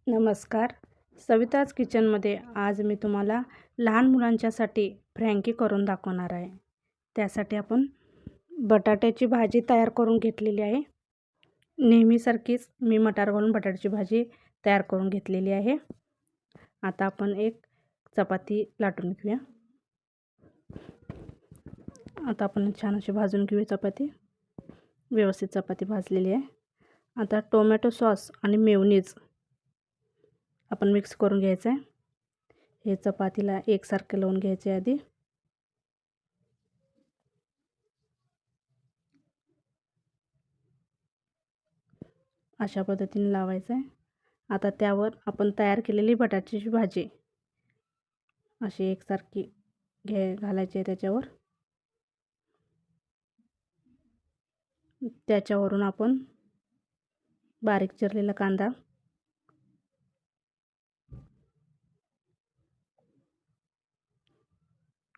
नमस्कार. सविताज किचनमध्ये आज मी तुम्हाला लहान मुलांच्यासाठी फ्रँकी करून दाखवणार आहे. त्यासाठी आपण बटाट्याची भाजी तयार करून घेतलेली आहे. नेहमीसारखीच मी मटार घालून बटाट्याची भाजी तयार करून घेतलेली आहे. आता आपण एक चपाती लाटून घेऊया. आता आपण छान अशी भाजून घेऊया चपाती. व्यवस्थित चपाती भाजलेली आहे. आता टोमॅटो सॉस आणि मेयोनीज आपण मिक्स करून घ्यायचं आहे. हे चपातीला एकसारखे लावून घ्यायचे आधी. अशा पद्धतीने लावायचं आहे. आता त्यावर आपण तयार केलेली बटाट्याची भाजी अशी एकसारखी घालायची आहे त्याच्यावर. त्याच्यावरून आपण बारीक चिरलेला कांदा,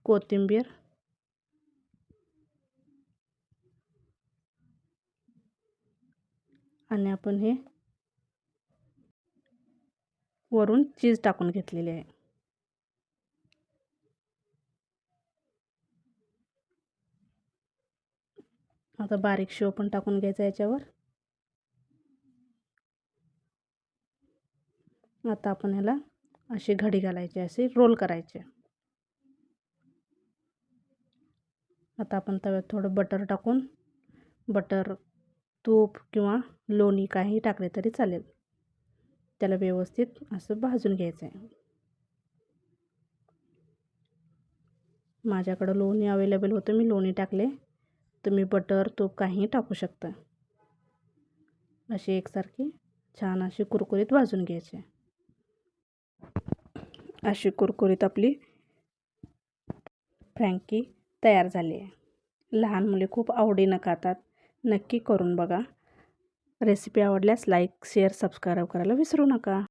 कोथिंबीर आणि आपण हे वरून चीज टाकून घेतलेले आहे. आता बारीक शेव पण टाकून घ्यायचा याच्यावर. आता आपण ह्याला अशी घडी घालायची, असे रोल करायचे. आता आपण तव्यात थोडं बटर टाकून, बटर, तूप किंवा लोणी काही टाकले तरी चालेल, त्याला व्यवस्थित असं भाजून घ्यायचं आहे. माझ्याकडं लोणी अवेलेबल होतं, मी लोणी टाकले. तुम्ही बटर, तूप काहीही टाकू शकता. अशी एकसारखी छान अशी कुरकुरीत भाजून घ्यायची. अशी कुरकुरीत आपली फ्रँकी तयार झाली आहे. लहान मुले खूप आवडीनं खातात. नक्की करून बघा. रेसिपी आवडल्यास लाईक, शेअर, सबस्क्राईब करायला विसरू नका.